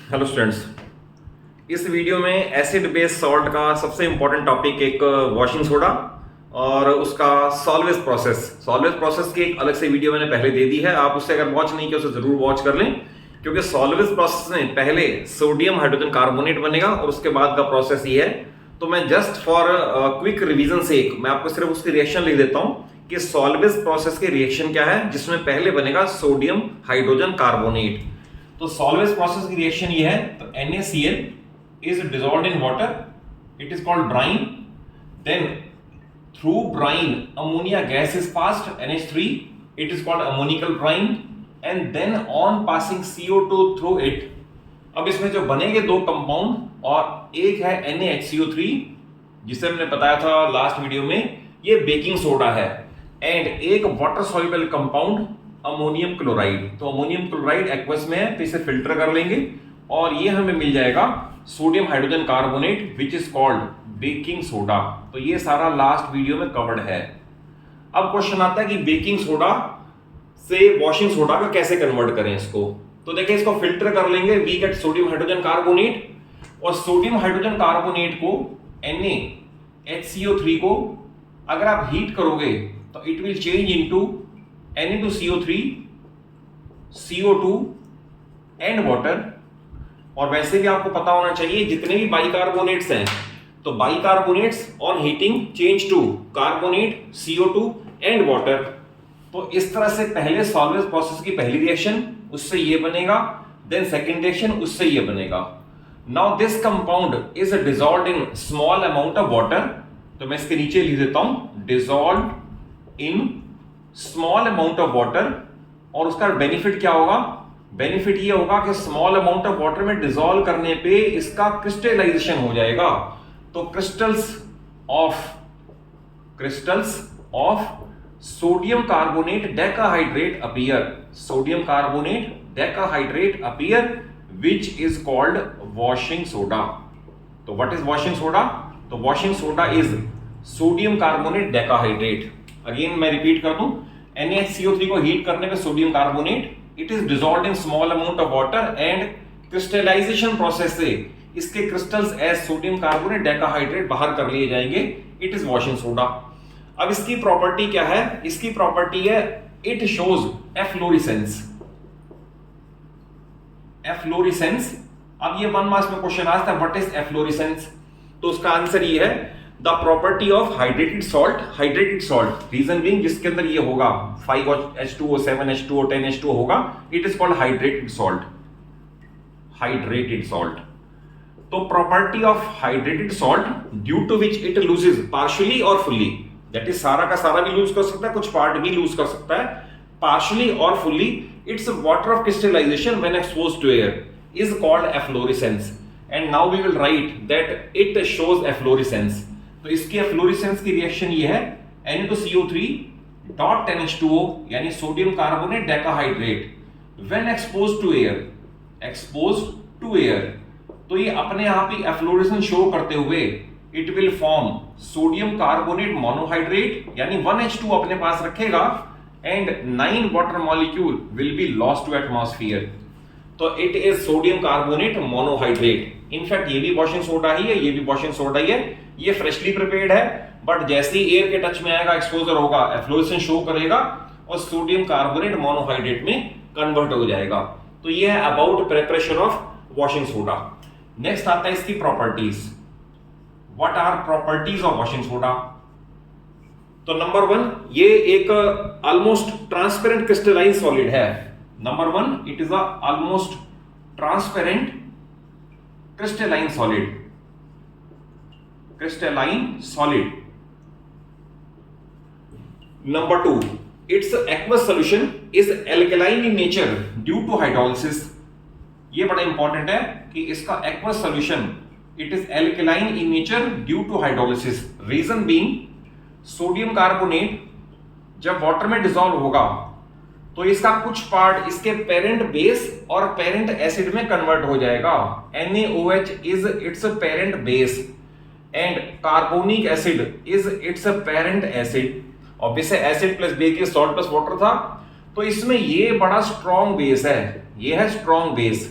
Hello students. इस video में acid base salt का सबसे इंपॉर्टेंट टॉपिक एक वॉशिंग सोडा और उसका सॉल्वेज प्रोसेस की एक अलग से वीडियो मैंने पहले दे दी है। आप उससे अगर वॉच नहीं किया उसे जरूर वॉच कर लें, क्योंकि सॉल्वेज प्रोसेस में पहले सोडियम हाइड्रोजन कार्बोनेट बनेगा और उसके बाद का प्रोसेस ये है। तो मैं जस्ट फॉर क्विक रिवीजन से मैं आपको सिर्फ उसकी रिएक्शन लिख देता हूं कि सॉल्वेज प्रोसेस की रिएक्शन क्या है, जिसमें पहले बनेगा सोडियम हाइड्रोजन कार्बोनेट। तो सॉल्वेज प्रोसेस की रिएक्शन ये है, तो NaCl is dissolved in water, it is called brine. Then through brine ammonia gas is passed, NH3, it is called ammoniacal brine. And then on passing CO2 through it, अब इसमें जो बनेंगे दो compound, और एक है NaHCO3 जिसे मैंने बताया था लास्ट वीडियो में, ये बेकिंग सोडा है, एंड एक water soluble compound ammonium chloride. तो अमोनियम क्लोराइड एक्वस में है, तो इसे फिल्टर कर लेंगे और ये हमें मिल जाएगा sodium hydrogen carbonate which is called baking soda. तो ये सारा लास्ट वीडियो में कवर्ड है। अब क्वेश्चन आता है कि बेकिंग सोडा से वॉशिंग सोडा का कैसे कन्वर्ट करें इसको। तो देखिए, इसको फिल्टर कर लेंगे, we get sodium hydrogen carbonate, और सोडियम हाइड्रोजन कार्बोनेट को NaHCO3 को अगर आप हीट करोगे तो it will change into Na2CO3, CO2 and water. और वैसे भी आपको पता होना चाहिए जितने भी बाइकार्बोनेट्स हैं, तो bicarbonates on heating change to carbonate, CO2 and water. तो इस तरह से पहले सॉल्वेज प्रोसेस की पहली रिएक्शन, उससे ये बनेगा, देन सेकंड रिएक्शन, उससे ये बनेगा। Now this compound is dissolved in small amount of water. तो मैं इसके नीचे लिख देता हूं, dissolved in small amount of water. और उसका बेनिफिट क्या होगा? बेनिफिट ये होगा कि स्मॉल अमाउंट ऑफ वाटर में डिसॉल्व करने पे इसका क्रिस्टलाइजेशन हो जाएगा। तो crystals of sodium carbonate decahydrate appear, sodium carbonate decahydrate appear, which is called washing soda. तो व्हाट इज वॉशिंग सोडा? तो washing soda is sodium carbonate decahydrate. Again मैं रिपीट कर दूं, NaHCO3 को हीट करने पे sodium carbonate, it is dissolved in small amount of water, and crystallisation process से इसके crystals as sodium carbonate decahydrate बाहर कर लिए जाएंगे, इट इज वॉशिंग सोडा। अब इसकी प्रॉपर्टी क्या है? इसकी प्रॉपर्टी है, इट शोज एफ्लोरेसेंस। एफ्लोरेसेंस, अब ये 1 मार्क्स में क्वेश्चन आता है, व्हाट इज एफ्लोरेसेंस? तो उसका आंसर ये है, the property of hydrated salt, reason being जिसके अंदर ये होगा 5H2O, 7H2O, 10H2O होगा, it is called hydrated salt. तो property of hydrated salt, due to which it loses partially और फुल्ली, दैट इज सारा का सारा भी लूज कर सकता है, कुछ पार्ट भी लूज कर सकता है, पार्शियली और fully, its water of crystallisation when exposed to air is called efflorescence. And now we will write that it shows efflorescence. तो इसकी एफ्लोरेसेंस की रिएक्शन ये है, Na2CO3 डॉट NH2O यानी sodium carbonate decahydrate when exposed to air, तो ये अपने आप ही एफ्लोरेसेंस शो करते हुए it will form sodium carbonate monohydrate, यानी 1H2 अपने पास रखेगा, and 9 water molecule will be lost to atmosphere. तो it is sodium carbonate monohydrate. In fact ये भी वॉशिंग सोडा ही है, ये भी वॉशिंग सोडा ही है। ये फ्रेशली प्रिपेयर्ड है, बट जैसे ही एयर के टच में आएगा, एक्सपोजर होगा, एफ्लोरेसेंस शो करेगा और सोडियम कार्बोनेट मोनोहाइड्रेट में कन्वर्ट हो जाएगा। तो ये है about preparation of washing soda. Next आता है इसकी properties. What are properties of washing soda? तो नंबर 1, ये एक ऑलमोस्ट ट्रांसपेरेंट क्रिस्टलाइन सॉलिड है। Number 1, it is almost transparent crystalline solid. Number 2, its aqueous solution is alkaline in nature due to hydrolysis. ये बड़ा important है कि इसका aqueous solution it is alkaline in nature due to hydrolysis. Reason being, sodium carbonate जब water में dissolve होगा तो इसका कुछ पार्ट इसके पेरेंट बेस और पेरेंट एसिड में कन्वर्ट हो जाएगा। NaOH is it's parent base and carbonic acid is it's parent acid. Obviously acid plus base salt plus water था, तो इसमें ये बड़ा स्ट्रॉन्ग बेस है, ये है स्ट्रॉन्ग बेस।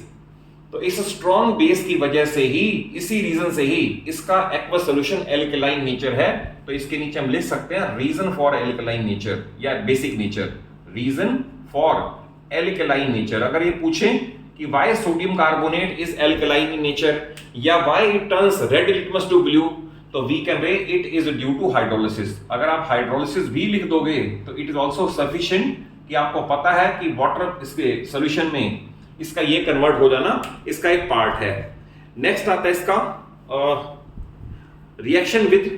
तो तो इस स्ट्रॉन्ग बेस की वजह से ही, इसी रीजन से ही इसका एक्वस सॉल्यूशन एल्कलाइन नेचर है। तो इसके नीचे हम लिख सकते हैं रीजन फॉर एल्कलाइन नेचर या basic nature, reason for alkaline nature. अगर ये पूछें कि why sodium carbonate is alkaline in nature या why it turns red litmus to blue, तो वी कैन रे it is due to hydrolysis. अगर आप हाइड्रोलिसिस भी लिख दोगे तो इट इज ऑल्सो सफिशिएंट कि आपको पता है कि वाटर इसके सॉल्यूशन में इसका ये कन्वर्ट हो जाना इसका एक पार्ट है। नेक्स्ट आता है इसका reaction with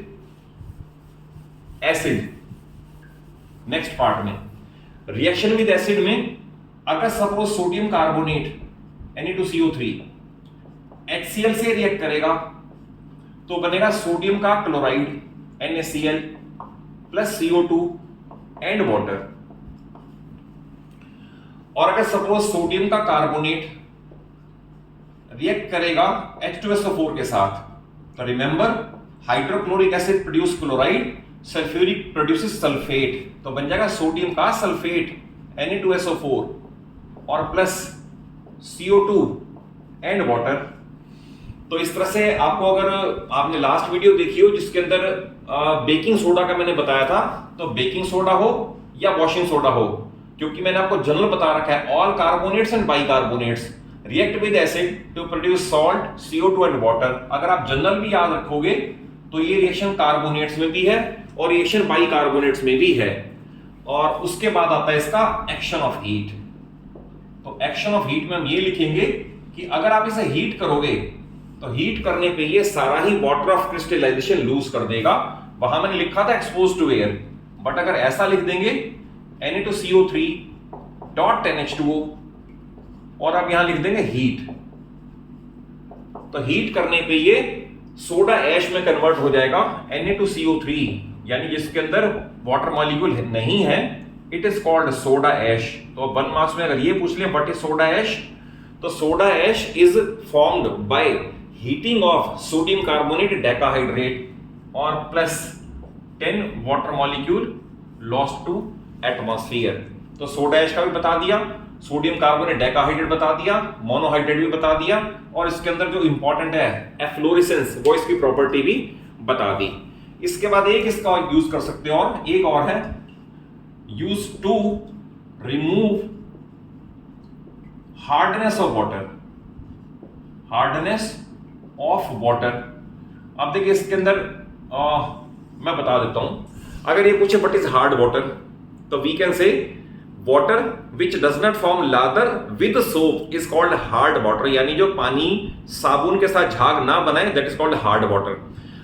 acid. Next part में रिएक्शन विद एसिड में अगर suppose sodium carbonate Na2CO3 HCl से रिएक्ट करेगा तो बनेगा सोडियम का chloride NaCl plus CO2 and water. और अगर सपोज सोडियम का कार्बोनेट रिएक्ट करेगा H2SO4 के साथ, तो remember hydrochloric acid produce chloride, sulphuric produces sulphate, तो बन जाएगा सोडियम का सल्फेट Na2SO4 और प्लस CO2 एंड वाटर। तो इस तरह से आपको, अगर आपने लास्ट वीडियो देखी हो जिसके अंदर बेकिंग सोडा का मैंने बताया था, तो बेकिंग सोडा हो या वॉशिंग सोडा हो, क्योंकि मैंने आपको जनरल बता रखा है all carbonates and bicarbonates react with acid to produce salt, CO2 and water. अगर आप जनरल भी याद रखोगे तो ये रिएक्शन कार्बोनेट्स में भी है और रिएक्शन बाइकार्बोनेट्स में भी है। और उसके बाद आता है इसका एक्शन ऑफ हीट। तो एक्शन ऑफ हीट में हम ये लिखेंगे कि अगर आप इसे हीट करोगे तो हीट करने पे ये सारा ही वाटर ऑफ क्रिस्टलाइजेशन लूज कर देगा। वहां मैंने लिखा था एक्सपोज टू एयर, बट अगर ऐसा लिख देंगे Na2CO3 डॉट NH2O और अब यहां लिख देंगे हीट, तो हीट करने पे ये सोडा ऐश में कन्वर्ट हो जाएगा Na2CO3, यानी जिसके अंदर वाटर मॉलिक्यूल नहीं है, it is called soda ash. तो 1 मार्क्स में अगर ये पूछ ले व्हाट इज सोडा ऐश, तो soda ash is formed by heating of sodium carbonate decahydrate और plus 10 water molecule lost to atmosphere. तो सोडा ऐश का भी बता दिया, सोडियम कार्बोनेट डेकाहाइड्रेट बता दिया, मोनोहाइड्रेट भी बता दिया, और इसके अंदर जो इंपॉर्टेंट है एफ्लोरेसेंस, वो इसकी प्रॉपर्टी भी बता दी। इसके बाद एक इसका यूज कर सकते हो, और एक और है use to remove hardness of water, hardness of water. अब देखिए इसके अंदर मैं बता देता हूं, अगर ये पूछे व्हाट इज हार्ड वाटर, तो we can say water which does not form lather with soap is called hard water, यानी जो पानी साबुन के साथ झाग ना बनाए that is called hard water.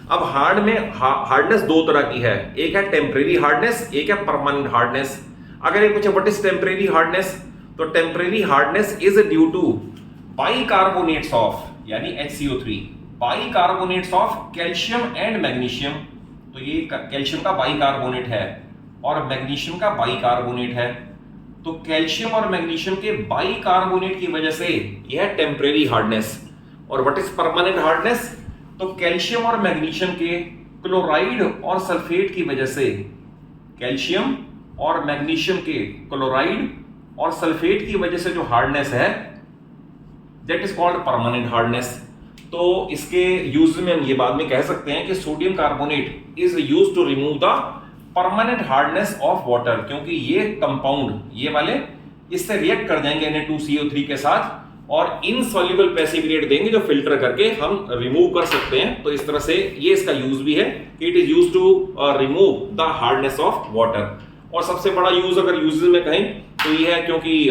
अब हार्ड में हार्डनेस दो तरह की है, एक है टेम्परेरी हार्डनेस, एक है परमानेंट हार्डनेस। अगर ये पूछे व्हाट इज टेम्परेरी हार्डनेस, तो temporary hardness is due to bicarbonates of, यानी HCO3, bicarbonates of calcium and magnesium. तो ये कैल्शियम का बाइकार्बोनेट है और मैग्नीशियम का बाइकार्बोनेट है। तो कैल्शियम और मैग्नीशियम के बाइकार्बोनेट की वजह से यह है टेम्परेरी हार्डनेस। और व्हाट इज परमानेंट हार्डनेस, तो कैल्शियम और मैग्नीशियम के क्लोराइड और सल्फेट की वजह से, कैल्शियम और मैग्नीशियम के क्लोराइड और सल्फेट की वजह से जो हार्डनेस है that is called permanent hardness. तो इसके यूज में हम ये बाद में कह सकते हैं कि sodium carbonate is used to remove the permanent hardness of water, क्योंकि ये कंपाउंड, ये वाले इससे रिएक्ट कर जाएंगे Na2CO3 के साथ और इनसॉल्युबल प्रेसिपिटेट देंगे जो फिल्टर करके हम रिमूव कर सकते हैं। तो इस तरह से ये इसका यूज भी है कि it is used to remove the hardness of water. और सबसे बड़ा यूज अगर यूजेस में कहें तो ये है, क्योंकि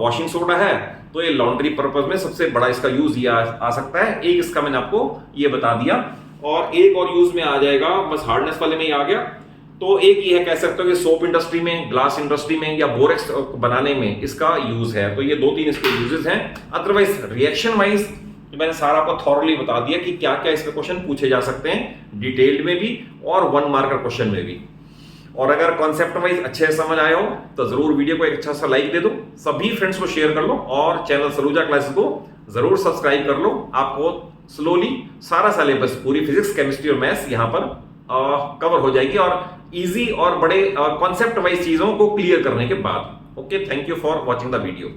वॉशिंग सोडा है तो ये लॉन्ड्री पर्पस में सबसे बड़ा इसका यूज ये आ सकता है। एक इसका मैंने आपको ये बता दिया, और एक और यूज में आ जाएगा, बस हार्डनेस वाले में ही आ गया। तो एक ये है, कह सकते हो कि सोप इंडस्ट्री में, ग्लास इंडस्ट्री में या बोरेक्स बनाने में इसका यूज है। तो ये 2-3 इसके यूजेस हैं। अदरवाइज रिएक्शन वाइज मैंने सारा आपको थॉरली बता दिया कि क्या क्या इसके क्वेश्चन पूछे जा सकते हैं, डिटेल्ड में भी और 1 मार्कर क्वेश्चन में भी। और अगर कॉन्सेप्ट वाइज अच्छे समझ आए हो तो जरूर वीडियो को एक अच्छा सा लाइक दे दो, सभी फ्रेंड्स को शेयर कर लो और चैनल सलूजा क्लासेस को जरूर सब्सक्राइब कर लो। आपको स्लोली सारा सिलेबस, पूरी फिजिक्स, केमिस्ट्री और मैथ्स यहाँ पर कवर हो जाएगी, और इजी और बड़े कॉन्सेप्ट वाइज चीजों को क्लियर करने के बाद। Okay, thank you for watching the video.